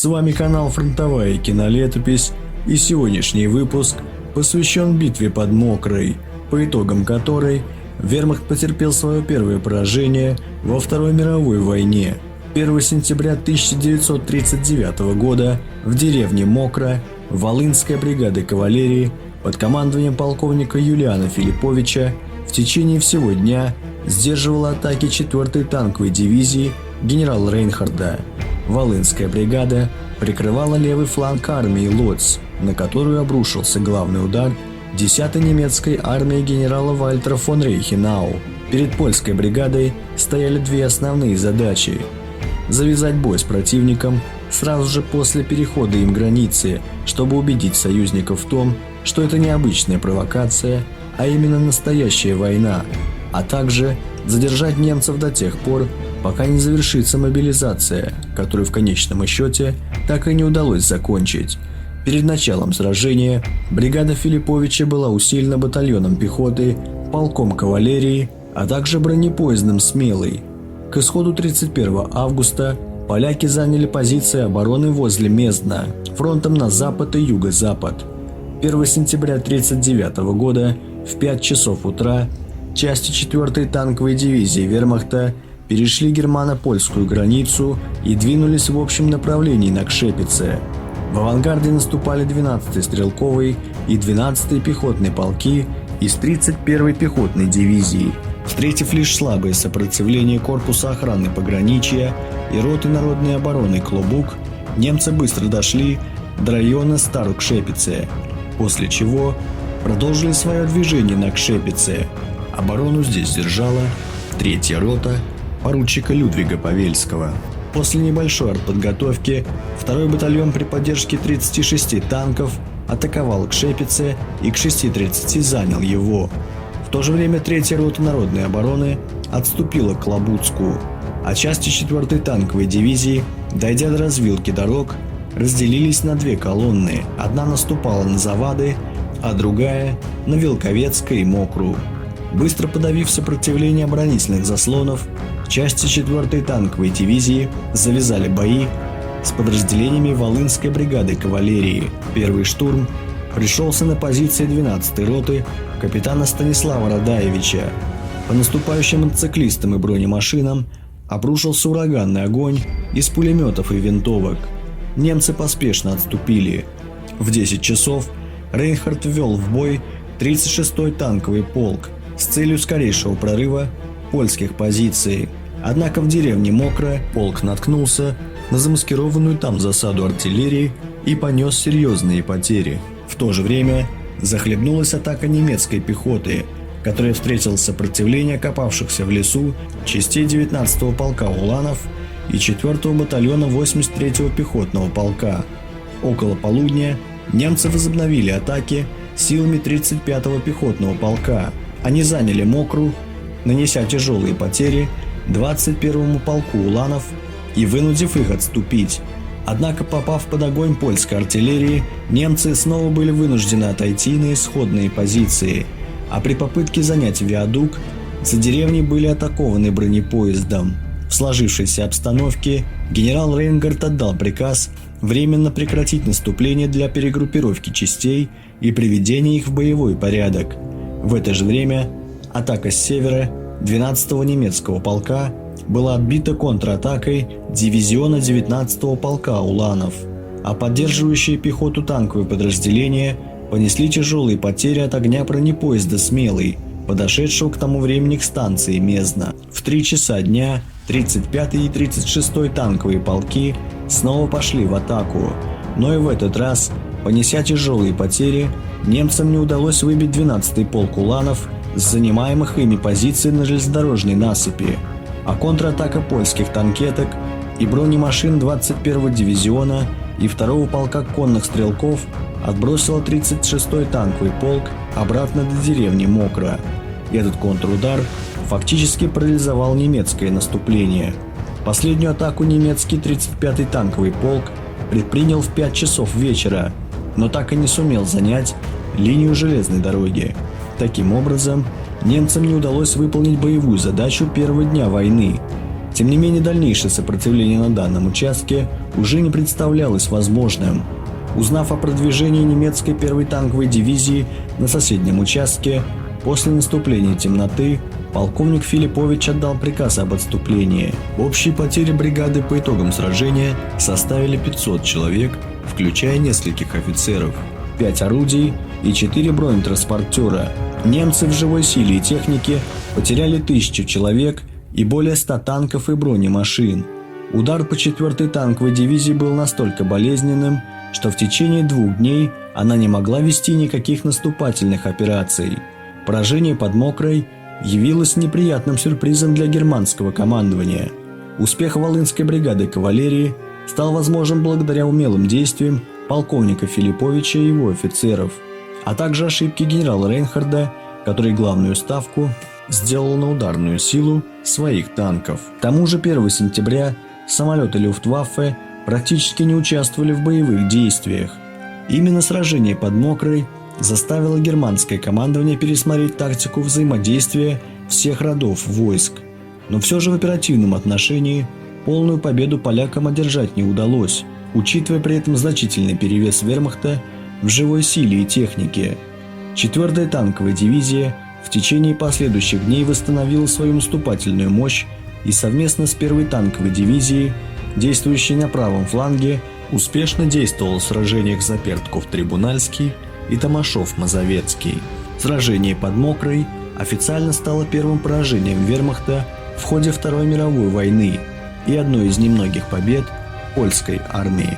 С вами канал «Фронтовая кинолетопись», и сегодняшний выпуск посвящен битве под Мокрой, по итогам которой вермахт потерпел свое первое поражение во Второй мировой войне. 1 сентября 1939 года в деревне Мокра Волынская бригада кавалерии под командованием полковника Юлиана Филипповича в течение всего дня сдерживала атаки 4-й танковой дивизии генерала Рейнхарда. Волынская бригада прикрывала левый фланг армии Лодзь, на которую обрушился главный удар 10-й немецкой армии генерала Вальтера фон Рейхенау. Перед польской бригадой стояли две основные задачи: завязать бой с противником сразу же после перехода им границы, чтобы убедить союзников в том, что это не обычная провокация, а именно настоящая война, а также задержать немцев до тех пор, пока не завершится мобилизация, которую в конечном счете так и не удалось закончить. Перед началом сражения бригада Филипповича была усилена батальоном пехоты, полком кавалерии, а также бронепоездом «Смелый». К исходу 31 августа поляки заняли позиции обороны возле Мездна, фронтом на запад и юго-запад. 1 сентября 1939 года в 5 часов утра части 4-й танковой дивизии вермахта перешли германо-польскую границу и двинулись в общем направлении на Кшепице. В авангарде наступали 12-й стрелковый и 12-й пехотные полки из 31-й пехотной дивизии. Встретив лишь слабое сопротивление корпуса охраны пограничья и роты народной обороны Клобук, немцы быстро дошли до района Старокшепице, после чего продолжили свое движение на Кшепице. Оборону здесь держала 3-я рота поручика Людвига Павельского. После небольшой артподготовки 2-й батальон при поддержке 36 танков атаковал Кшепице и к 6:30 занял его. В то же время 3-я рота народной обороны отступила к Клобуцку, а части 4-й танковой дивизии, дойдя до развилки дорог, разделились на две колонны. Одна наступала на Завады, а другая – на Вилковецкое и Мокру. Быстро подавив сопротивление оборонительных заслонов, части 4-й танковой дивизии завязали бои с подразделениями Волынской бригады кавалерии. Первый штурм пришелся на позиции 12-й роты капитана Станислава Радаевича. По наступающим мотоциклистам и бронемашинам обрушился ураганный огонь из пулеметов и винтовок. Немцы поспешно отступили. В 10 часов Рейнхард ввел в бой 36-й танковый полк с целью скорейшего прорыва польских позиций. Однако в деревне Мокра полк наткнулся на замаскированную там засаду артиллерии и понес серьезные потери. В то же время захлебнулась атака немецкой пехоты, которая встретила сопротивление окопавшихся в лесу частей 19-го полка уланов и 4-го батальона 83-го пехотного полка. Около полудня немцы возобновили атаки силами 35-го пехотного полка. Они заняли Мокру, нанеся тяжелые потери 21-му полку уланов и вынудив их отступить. Однако, попав под огонь польской артиллерии, немцы снова были вынуждены отойти на исходные позиции, а при попытке занять Виадук за деревней были атакованы бронепоездом. В сложившейся обстановке генерал Рейнгард отдал приказ временно прекратить наступление для перегруппировки частей и приведения их в боевой порядок. В это же время атака с севера 12-го немецкого полка была отбита контратакой дивизиона 19-го полка уланов, а поддерживающие пехоту танковые подразделения понесли тяжелые потери от огня бронепоезда «Смелый», подошедшего к тому времени к станции Мездна. В 3 часа дня 35-й и 36-й танковые полки снова пошли в атаку, но и в этот раз, понеся тяжелые потери, немцам не удалось выбить 12-й полк уланов с занимаемых ими позиций на железнодорожной насыпи, а контратака польских танкеток и бронемашин 21-го дивизиона и 2-го полка конных стрелков отбросила 36-й танковый полк обратно до деревни Мокра. Этот контрудар фактически парализовал немецкое наступление. Последнюю атаку немецкий 35-й танковый полк предпринял в 5 часов вечера, но так и не сумел занять линию железной дороги. Таким образом, немцам не удалось выполнить боевую задачу первого дня войны. Тем не менее, дальнейшее сопротивление на данном участке уже не представлялось возможным. Узнав о продвижении немецкой первой танковой дивизии на соседнем участке, после наступления темноты полковник Филиппович отдал приказ об отступлении. Общие потери бригады по итогам сражения составили 500 человек, включая нескольких офицеров, 5 орудий и 4 бронетранспортера. Немцы в живой силе и технике потеряли 1000 человек и более 100 танков и бронемашин. Удар по 4-й танковой дивизии был настолько болезненным, что в течение 2 дней она не могла вести никаких наступательных операций. Поражение под Мокрой явилось неприятным сюрпризом для германского командования. Успех Волынской бригады кавалерии стал возможен благодаря умелым действиям полковника Филипповича и его офицеров, а также ошибки генерала Рейнхарда, который главную ставку сделал на ударную силу своих танков. К тому же 1 сентября самолеты Люфтваффе практически не участвовали в боевых действиях. Именно сражение под Мокрой заставило германское командование пересмотреть тактику взаимодействия всех родов войск. Но все же в оперативном отношении полную победу полякам одержать не удалось, учитывая при этом значительный перевес вермахта в живой силе и технике. 4-я танковая дивизия в течение последующих дней восстановила свою наступательную мощь и совместно с 1-й танковой дивизией, действующей на правом фланге, успешно действовала в сражениях за Пертков-Трибунальский и Томашов-Мазовецкий. Сражение под Мокрой официально стало первым поражением вермахта в ходе Второй мировой войны и одной из немногих побед польской армии.